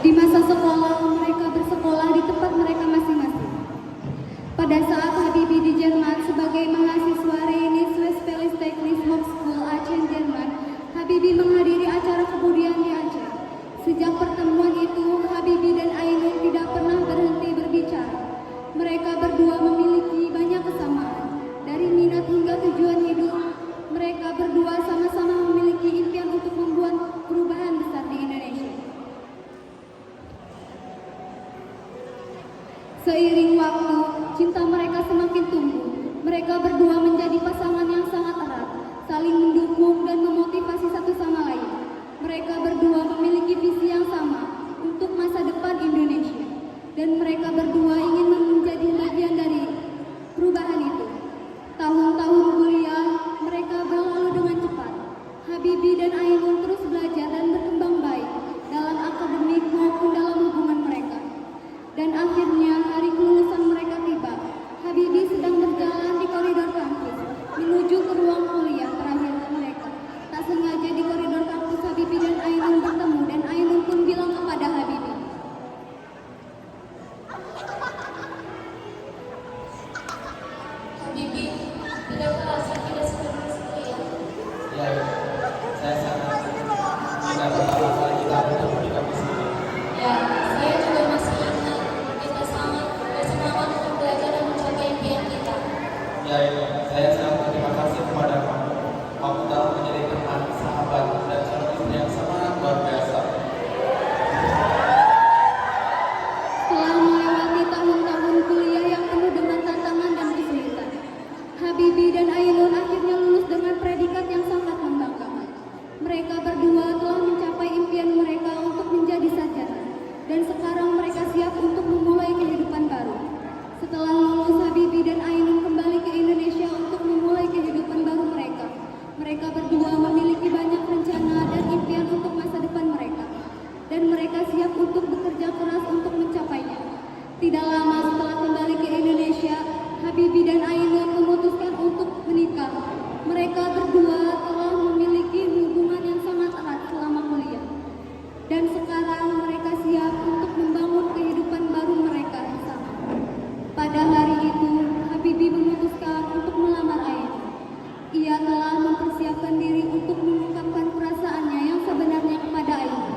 Di masa sekolah, mereka bersekolah di tempat mereka masing-masing. Pada saat Habibie di Jerman sebagai mahasiswa Rheinische Westfälische Hochschule Aachen, Jerman, Habibie menghadiri acara kebudayaan di Aceh. Sejak pertemuan itu, Habibie dan Ainun tidak pernah berhenti berbicara. Mereka berdua memiliki banyak kesamaan, dari minat hingga tujuan hidup. Mereka berdua sama-sama memiliki impian untuk membuat perubahan besar di Indonesia. Seiring waktu, cinta mereka semakin tumbuh. Mereka berdua menjadi pasangan yang sangat erat, saling mendukung dan memotivasi satu sama lain. Mereka berdua memiliki visi yang sama untuk masa depan Indonesia, dan mereka berdua ingin menjadi bagian dari perubahan itu. Tahun-tahun kuliah mereka berlalu dengan cepat. Habibie dan Ainun terus belajar dan berkembang baik dalam akademik maupun dalam hubungan mereka. Dan akhirnya hari kelulusan mereka tiba. Habibie sedang berjalan di koridor kampus menuju ke ruang kuliah terakhir mereka. Tak sengaja di koridor kampus Habibie dan Ainun bertemu, dan Ainun pun bilang kepada Habibie, "Habibie, tidakkah rasa kita seperti kuliah?" Ya, saya sangat ingat pertama kali kita bertemu di kampus ini. Ya, saya juga masih ingat kita sangat bersemangat untuk belajar dan mencapai impian kita. Ya, saya sangat berterima kasih kepada kamu. Kamu telah menjadi teman, sahabat, dan calon istri yang sangat luar biasa. setelah melewati tahun-tahun kuliah yang penuh dengan tantangan dan kesulitan, Habibie dan Ainun akhirnya lulus dengan predikat yang sangat membanggakan. Mereka berdua telah mencapai impian mereka untuk menjadi sarjana, dan sekarang mereka siap untuk memulai kehidupan baru. Setelah lulus, Habibie dan Ainun kembali ke Indonesia untuk memulai kehidupan baru mereka. Mereka berdua memiliki banyak rencana dan impian untuk masa depan mereka, dan mereka siap untuk bekerja keras untuk mencapainya. Tidak lama setelah kembali ke Indonesia, Habibie dan Ainun memutuskan untuk menikah. Mereka berdua telah memiliki hubungan yang sangat erat selama kuliah, dan sekarang mereka siap untuk membangun kehidupan baru mereka bersama. Pada hari itu, Habibie memutuskan untuk melamar Ainun. Ia telah mempersiapkan diri untuk mengungkapkan perasaannya yang sebenarnya kepada Ainun.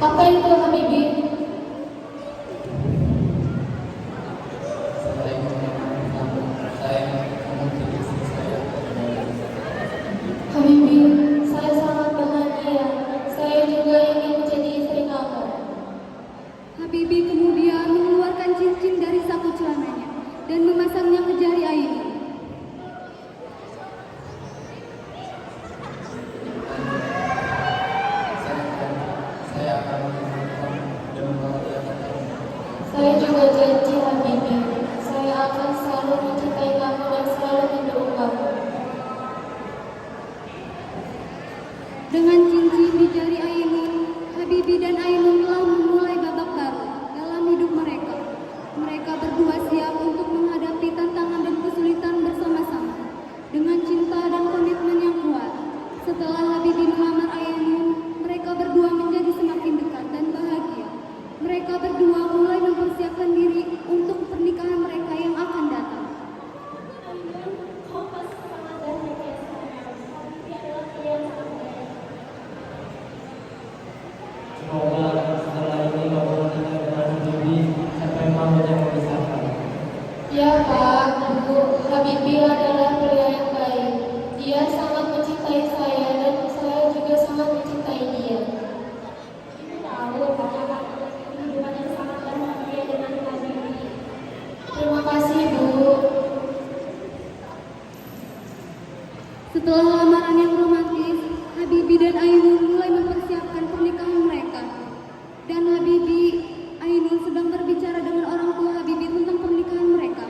Apa itu Habibi? Saya memuji istri saya. Habibi, saya sangat bahagia. Saya juga ingin menjadi istri kamu. Habibi kemudian mengeluarkan cincin dari saku celananya dan memasangnya ke jari Ainun. Saya akan menunjukkan dan membahagiakan kamu. Saya juga janji Habibi, saya akan selalu mencintai kamu dan selalu mendukung kamu. Dengan cincin di jari Ainun, Habibi dan Ainun telah memulai babak baru dalam hidup mereka. Mereka berdua siap untuk menghadapi tantangan dan kesulitan bersama-sama dengan cinta dan komitmen yang kuat. Setelah Habibi melamar Ainun, mereka berdua menjadi semakin dekat dan bahagia. Mereka berdua mulai mempersiapkan diri untuk pernikahan mereka yang akan datang. Semoga setelah ini hubungan kita dengan Habibi sampai mamanya memisahkan. Ya Pak, Bu, Habibi adalah pria yang baik. Dia sangat mencintai saya dan saya juga sangat mencintai dia. Ibu tahu bahwa hubungan yang sangat bahagia dengan Habibi. Terima kasih Bu. Setelah lamaran yang romantis, Habibi dan Ainun mulai mempersiapkan pernikahan mereka. Dan Habibi, Ainun sedang berbicara dengan orang tua Habibi tentang pernikahan mereka.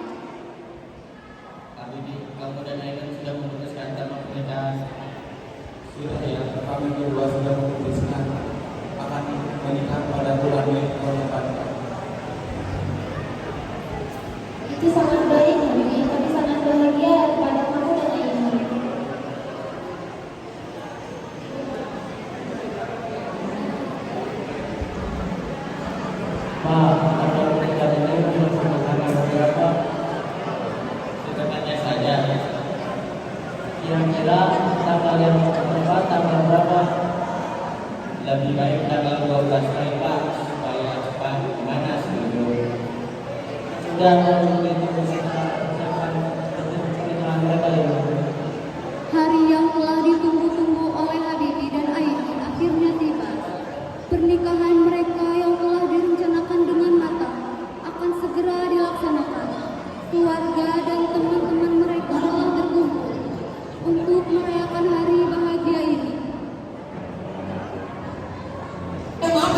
Habibi, kamu dan Ainun sudah memutuskan tentang pernikahan. Sudah ya, kami berdua sudah memutuskan akan menikah pada bulan Mei tahun depan. Itu sangat baik Habibi, kami sangat bahagia pada kamu dan Ainun. Pak, tanggal pernikahan ini dilaksanakan tanggal berapa? Dekatnya saja. Kira-kira tanggal yang tepat tanggal berapa? Lebih baik tanggal 12 Mei Pak, supaya cepat. Gimana setuju? Sudah begitu persiapan pernikahan mereka ya. Hari yang telah ditunggu-tunggu oleh Habibi dan Ainun akhirnya tiba. Pernikahan mereka yang telah direncanakan dengan matang akan segera dilaksanakan. Keluarga dan teman-teman mereka telah berkumpul untuk merayakan hari bahagia ini. Maaf.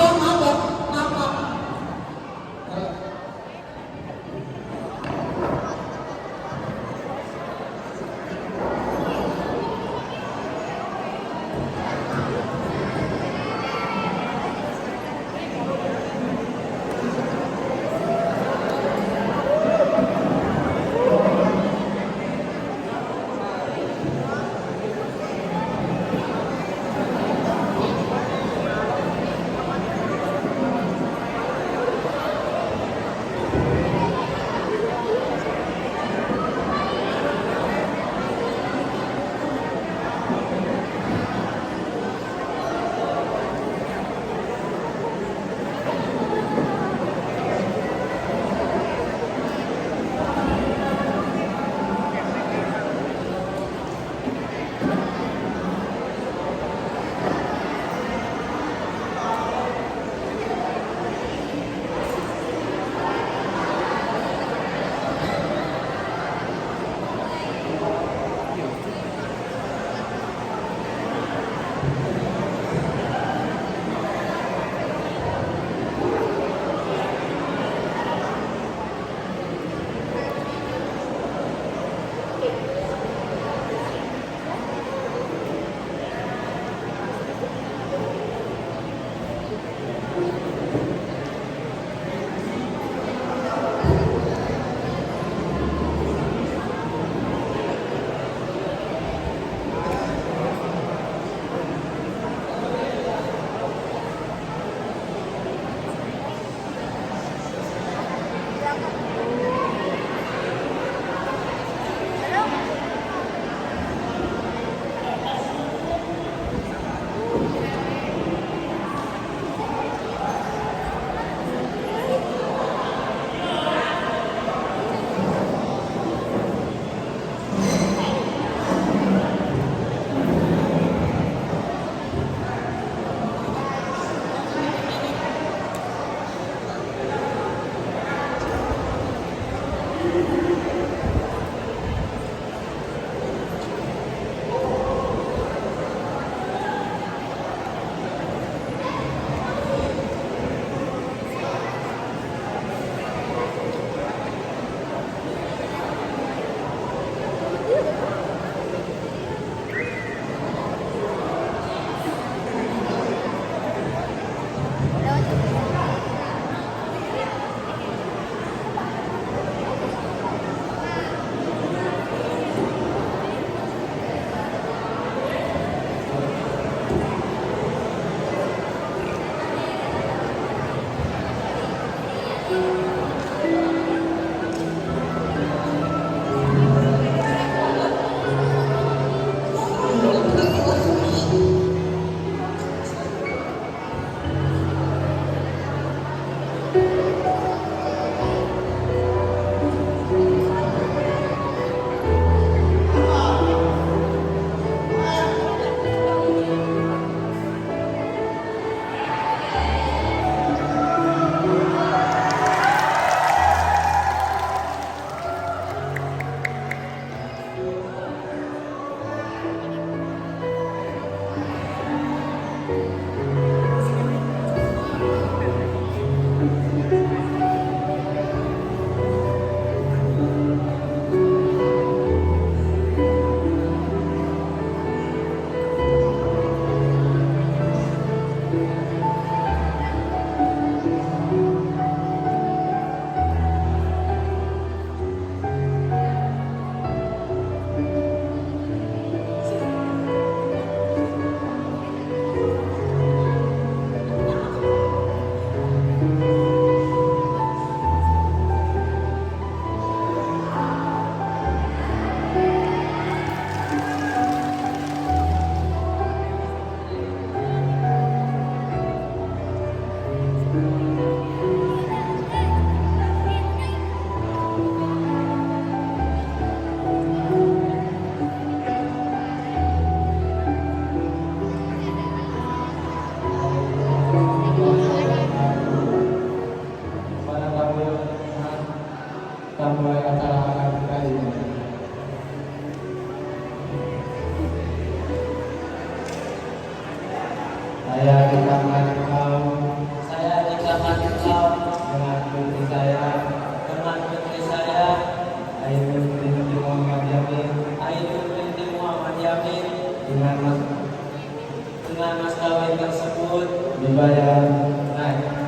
Dengan mas kawin tersebut dibayar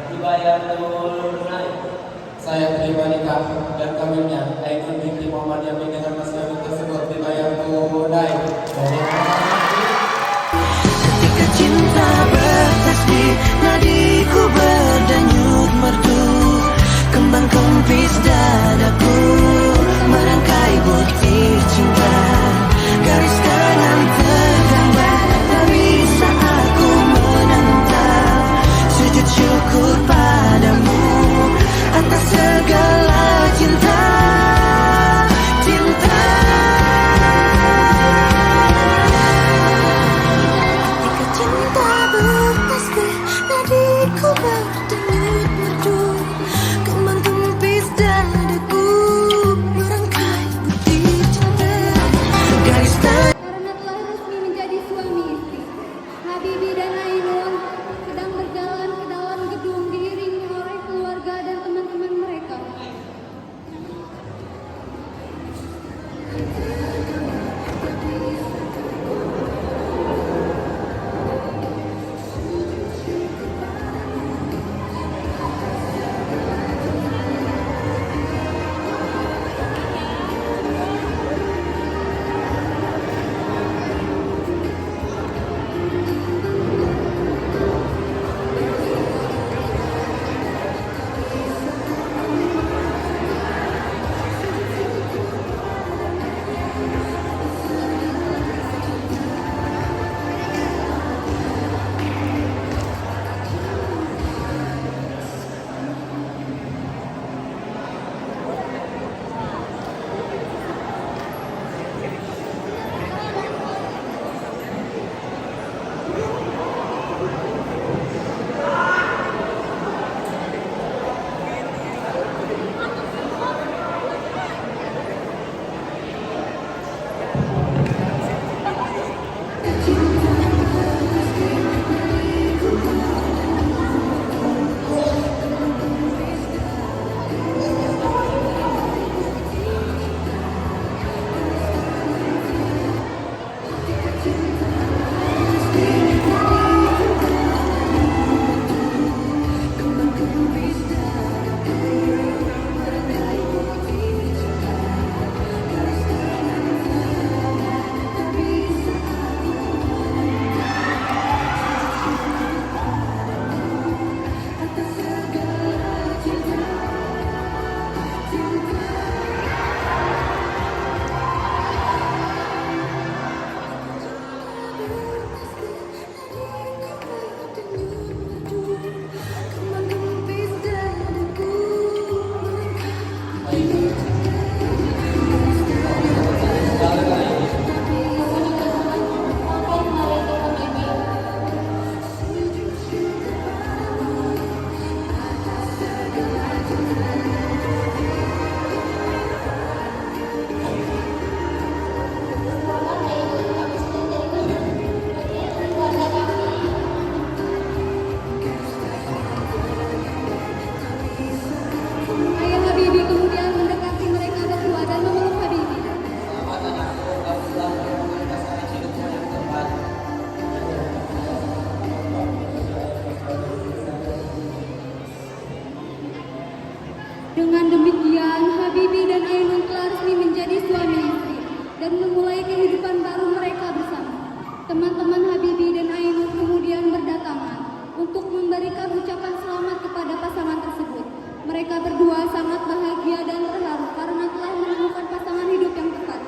dibayar tunai. saya terima nikah dan kawinnya Ainun binti Muhammad Yamin dengan mas kawin tersebut dibayar tunai. Ketika cinta bertasbih, nadiku berdenyut merdu, kembang kempis dadaku merangkai butir cinta, garis tangan tergambar, tak bisa aku menentang. Sujud syukur padamu atas segala cinta. Cinta bertasbih, nadiku berdenyut merdu, kembang kempis dadaku merangkai butir cinta, garis tangan. Karena telah resmi menjadi suami istri, Habibie dan Ainun sedang berjalan ke dalam gedung diiringi oleh keluarga dan teman-teman mereka. Ayah Habibie kemudian mendekati mereka berdua dan memeluk Habibie. Selamat anakku, kamu telah menemukan pasangan hidupmu yang tepat. Dengan demikian, Habibie dan Ainun telah resmi menjadi suami istri dan memulai kehidupan baru mereka bersama. Teman-teman Habibie dan Ainun kemudian berdatangan untuk memberikan ucapan selamat kepada pasangan tersebut. Mereka berdua sangat bahagia dan terharu karena telah menemukan pasangan hidup yang tepat.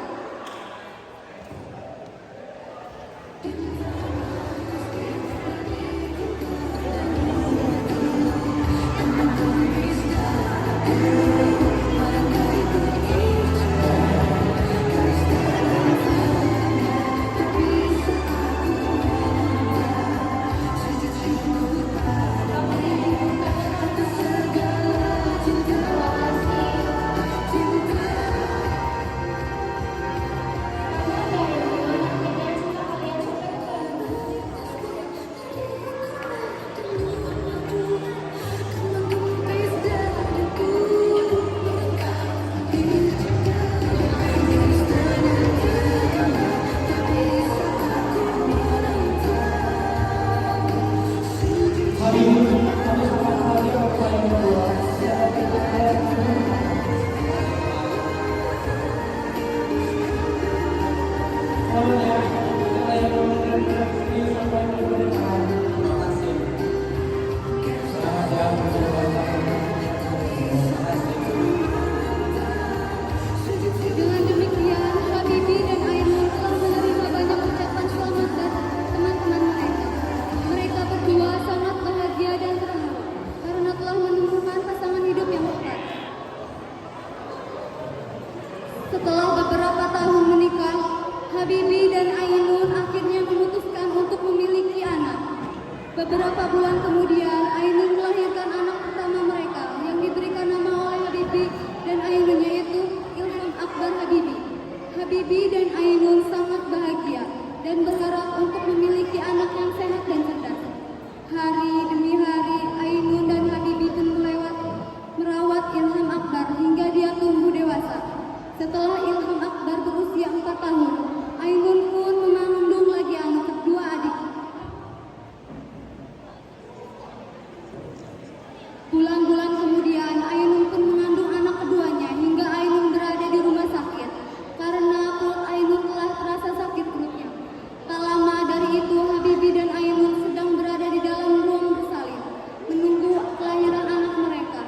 itu Habibie dan Ainun sedang berada di dalam ruang bersalin, menunggu kelahiran anak mereka.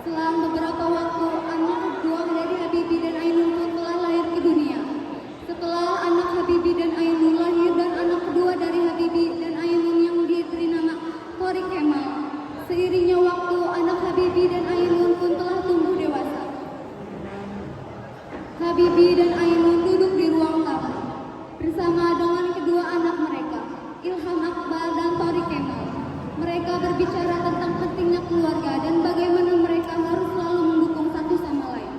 Selang beberapa waktu, anak kedua dari Habibie dan Ainun pun telah lahir ke dunia. Setelah anak Habibie dan Ainun lahir dan anak kedua dari Habibie dan Ainun yang diberi nama Torik Kemal, seiringnya waktu anak Habibie dan Ainun pun telah tumbuh dewasa. Habibie dan Ainun duduk di ruang tamu bersama dengan kedua anak mereka, Ilham Akbar dan Torik Kemal. Mereka berbicara tentang pentingnya keluarga dan bagaimana mereka harus selalu mendukung satu sama lain.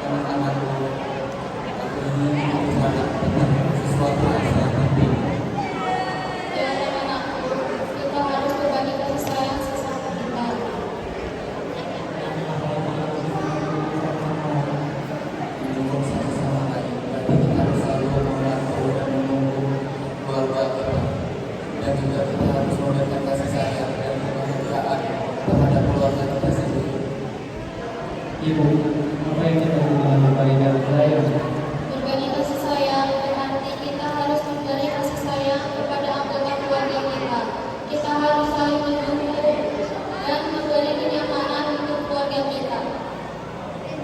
Anak-anakku, aku ingin bicara tentang sesuatu yang sangat penting. Ya anak-anakku, kita harus berbagi kasih sayang sesama kita. Mendukung satu sama lain, berarti kita harus selalu membantu dan mendukung keluarga kita. Dan juga kita harus memberikan kasih sayang dan kebahagiaan terhadap keluarga kita sendiri. Ibu, apa yang kita lakukan bagi kasih sayang? Berbagi kasih sayang berarti kita harus memberi kasih sayang kepada anggota keluarga kita. Kita harus saling mendukung dan memberi kenyamanan untuk keluarga kita.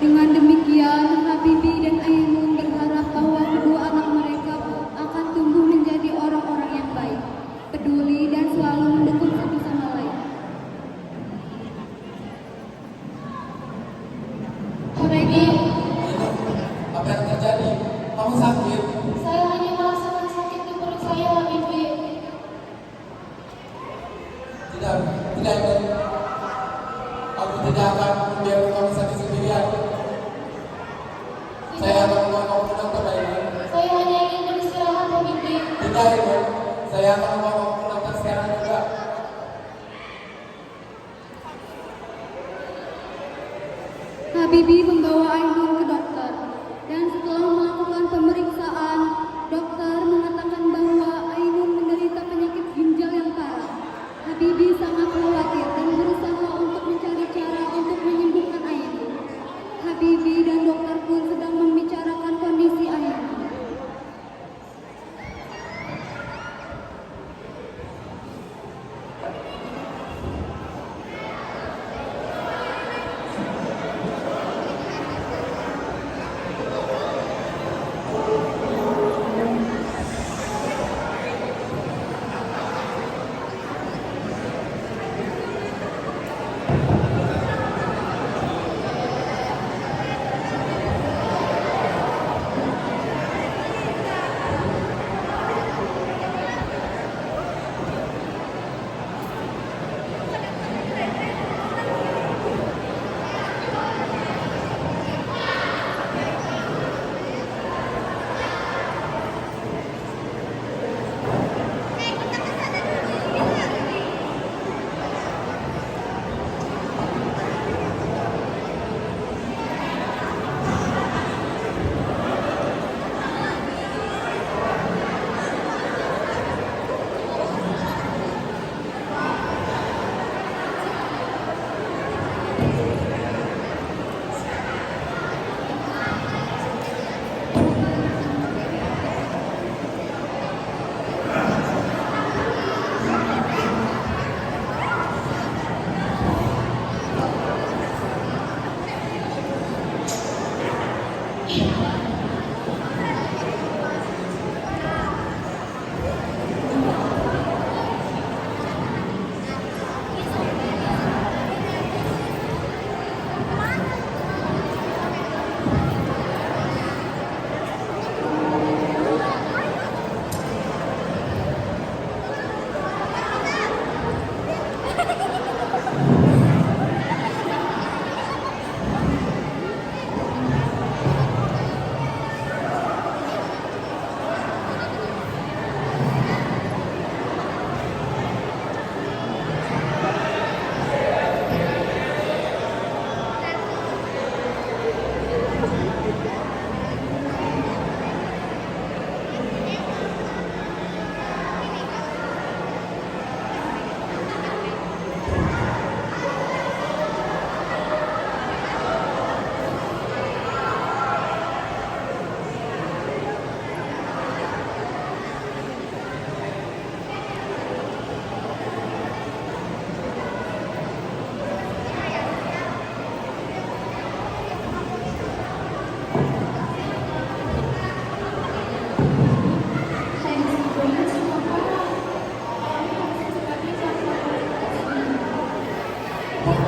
Dengan demikian, Habibie dan Ainun berharap bahwa kedua anak mereka akan tumbuh menjadi orang-orang yang baik, peduli, dan selalu mendukung satu sama lain. Habibie, Apa yang terjadi? Kamu sakit? saya hanya merasakan sakit di perut saya, Habibie. Tidak, tidak. Aku tidak akan membiarkan kamu sakit sendirian. Saya akan membawa kamu ke dokter, Ainun. Saya hanya ingin beristirahat, Habibie. Tidak, Ainun. Saya akan membawa kamu ke dokter sekarang juga. Habibie membawa Ainun ke dokter, dan setelah melakukan pemeriksaan, dokter mengatakan bahwa Ainun menderita penyakit ginjal yang parah. Habibie sangat khawatir dan berusaha untuk mencari cara untuk menyembuhkan Ainun. Habibie dan dokter pun sedang membicarakan kondisi Ainun.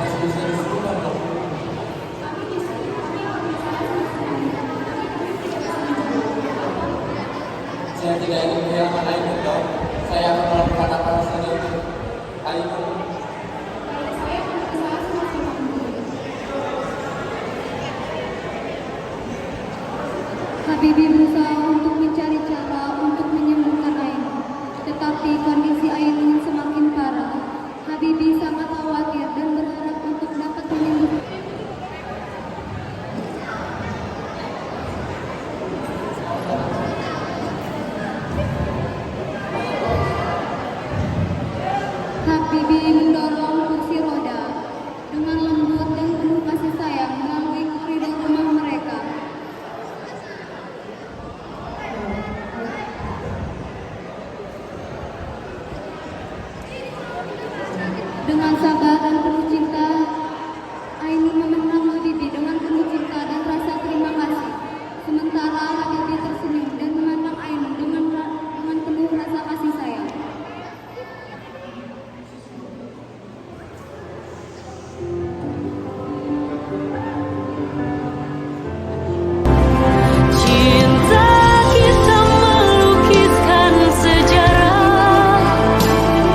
masih bisa disebutkan dok. Saya tidak ingin kehilangan Ainun dok. Saya akan melakukan apa saja untuk Ainun. Habibie berusaha untuk mencari cara untuk menyembuhkan Ainun, tetapi kondisi Ainun semakin parah. Habibie sangat khawatir dan berharap untuk dapat menyembuhkan. Habibie mendorong kursi roda dengan lembut dan penuh kasih sayang melalui koridor rumah mereka. Dengan sabar dan penuh cinta, Ainun memeluk Habibie dengan penuh cinta dan rasa terima kasih. Sementara Habibie tersenyum dan memandang Ainun dengan penuh rasa kasih sayang. Cinta kita melukiskan sejarah,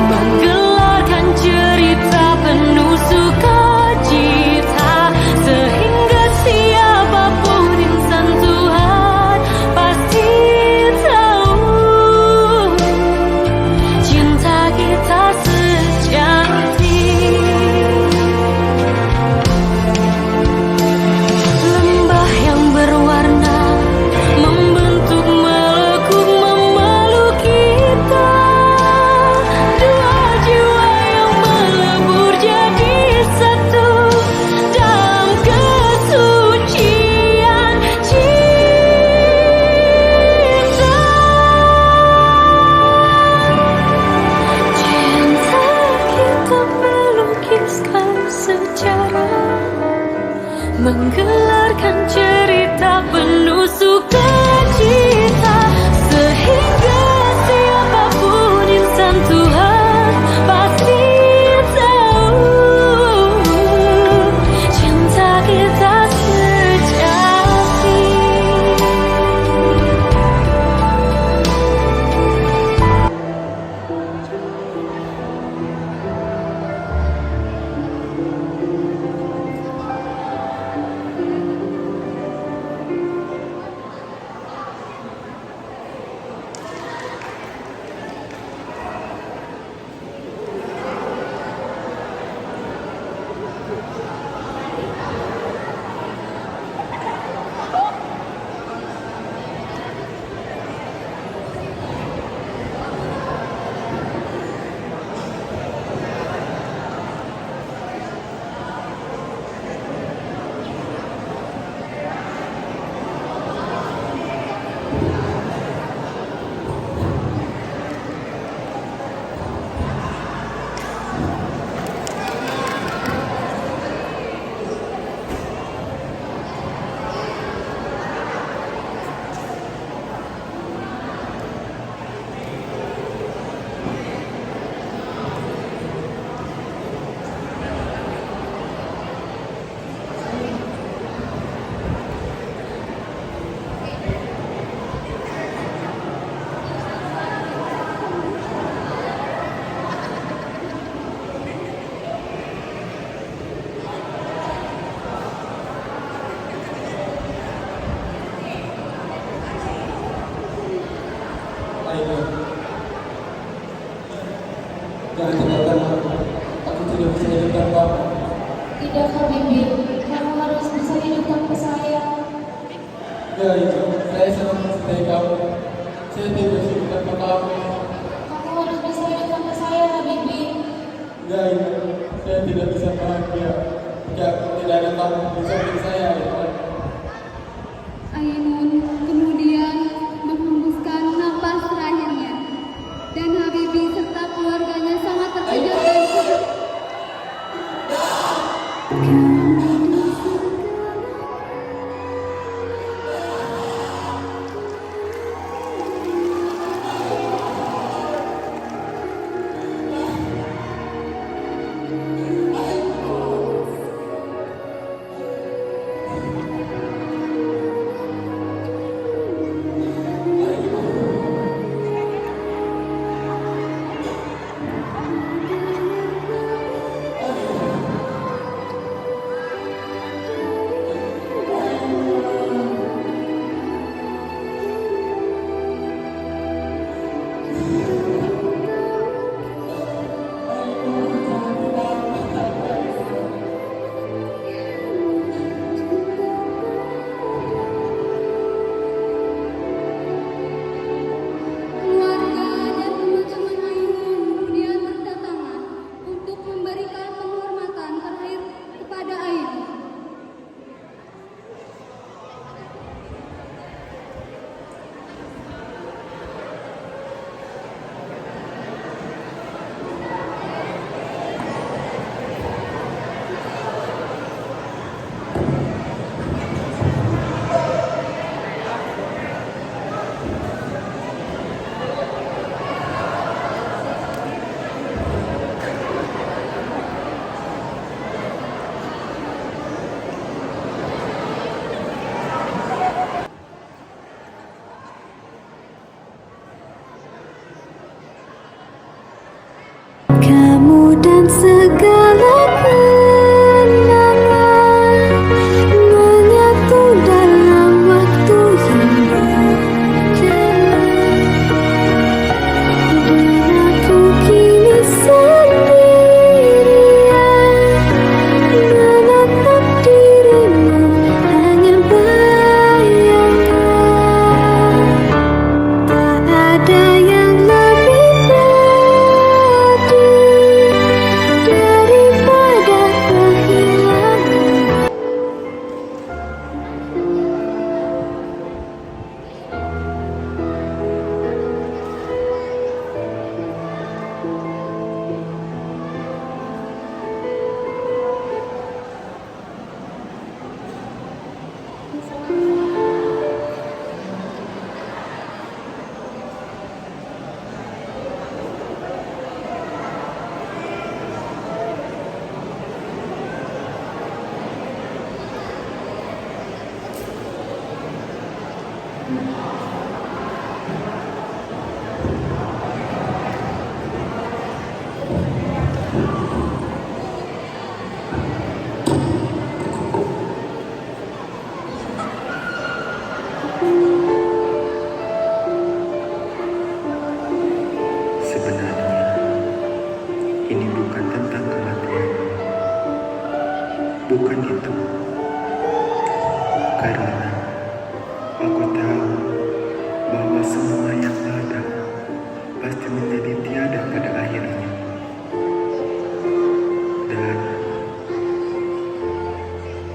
menggelarkan cerita penuh sukacita, sehingga siapapun insan Tuhan pasti tahu cinta kita sejati. Lembah yang berwarna membentuk melekuk memeluk kita, dua jiwa yang melebur jadi satu dalam kesucian cinta. Cinta kita melukiskan sejarah, menggelarkan cerita penuh sukacita, sehingga siapapun insan Tuhan pasti tahu cinta kita sejati. Ainun, jangan tinggalkan aku. Aku tidak bisa hidup tanpamu. Tidak, Habibie, kamu harus bisa hidup tanpa saya. Ya Ainun, saya sangat mencintai kamu. Saya tidak bisa hidup tanpa kamu. Kamu harus bisa hidup tanpa saya, Habibie. Ya Ainun, saya tidak bisa bahagia jika tidak ada kamu di samping saya. Ainun. Ainun kemudian menghembuskan napas terakhirnya, dan Habibie serta keluarganya sangat terkejut dan segala kenangan menyatu dalam waktu yang berjalan. Dan aku kini sendirian menatap dirimu, hanya bayangkan. Tak ada yang lebih pedih daripada kehilangan. Sebenarnya, ini bukan tentang kematian. Bukan itu. Karena aku tahu bahwa semua yang ada pasti menjadi tiada pada akhirnya. Dan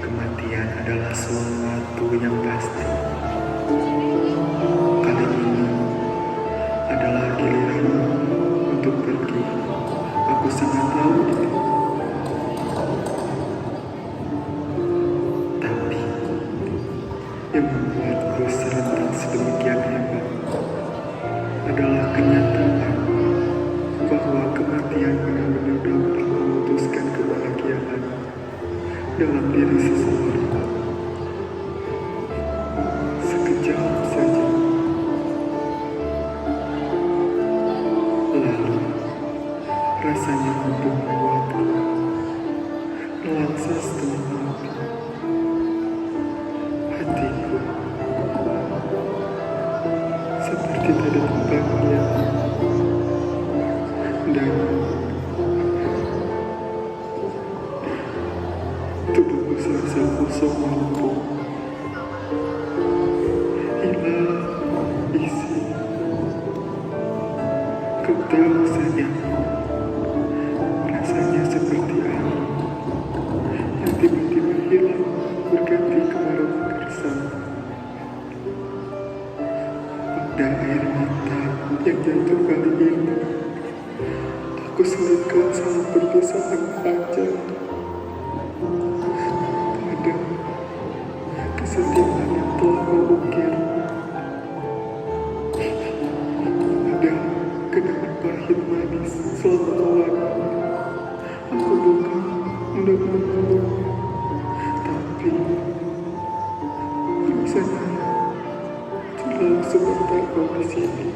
kematian adalah sesuatu yang pasti. Kali ini adalah giliranmu untuk pergi. Aku sangat tahu itu. Tapi yang membuatku serentak sedemikian hebat adalah kenyataan bahwa kematian benar-benar dapat memutuskan kebahagiaan dalam diri seseorang. Sekejap saja. Lalu rasanya mampu membuatku melangsa setengah mati. Hatiku seperti tak ada tempatnya, dan tubuhku serasa kosong mampu hilang isi. Kau tahu sayang, rasanya seperti air yang tiba-tiba hilang berganti kemarau gersang. Pada air mata yang jatuh kali ini, aku selingkan sama perpisahan panjang. Pada kesedihan yang telah kau ukir, ada kenangan pahit manis selama awalnya. Aku bukan hendak membunuhnya, tapi rasanya terlalu sebentar kau di sini.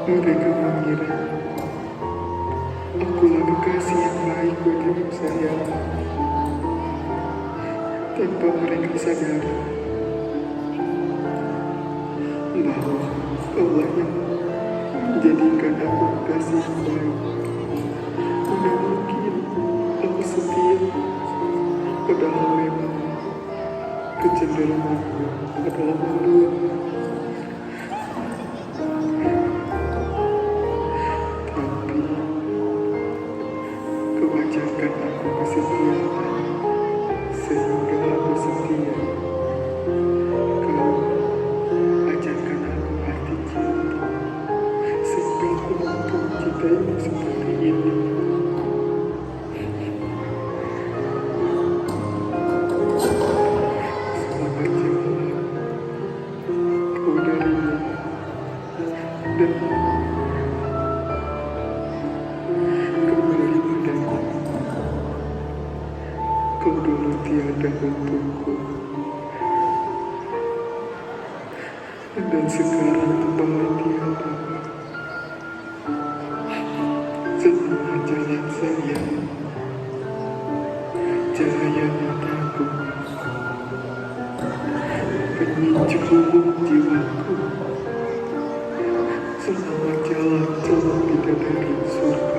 Mereka mengira akulah kekasih yang baik bagimu sayang, tanpa mereka sadari bahwa Allah yang menjadikan aku kekasih yang baik. Mana mungkin aku setia, padahal memang kecenderunganku adalah malu. Tapi kau ajarkan aku kesetiaan, sehingga aku setia. Kau ajarkan aku arti cinta, sehingga aku mampu mencintaimu seperti ini. Selamat jalan kau darimu, dan kembali padaku. Kau dulu tiada untukku, dan sekarang kembali tiada. Selamat jalan calon bidadari surga.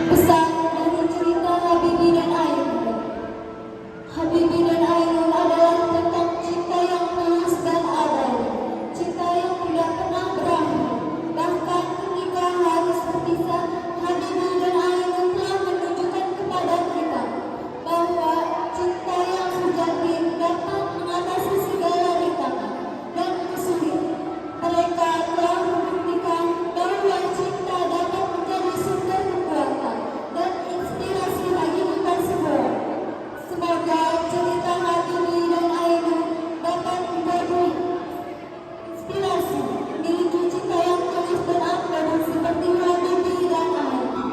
Pesan dari cerita Habibie dan Ainun. Habibie dan Ainun adalah tentang cinta yang tulus dan abadi, cinta yang tidak pernah berakhir. Bahkan ketika harus berpisah, Habibie dan Ainun telah menunjukkan kepada kita bahwa cinta yang sejati dapat mengatasi segala rintangan dan kesulitan. Mereka telah membuktikan bahwa cinta dapat menjadi sumber kekuatan dan inspirasi bagi kita semua. Semoga cerita Habibie dan Ainun dapat menjadi inspirasi memiliki cinta yang tulus dan abadi seperti Habibie dan Ainun.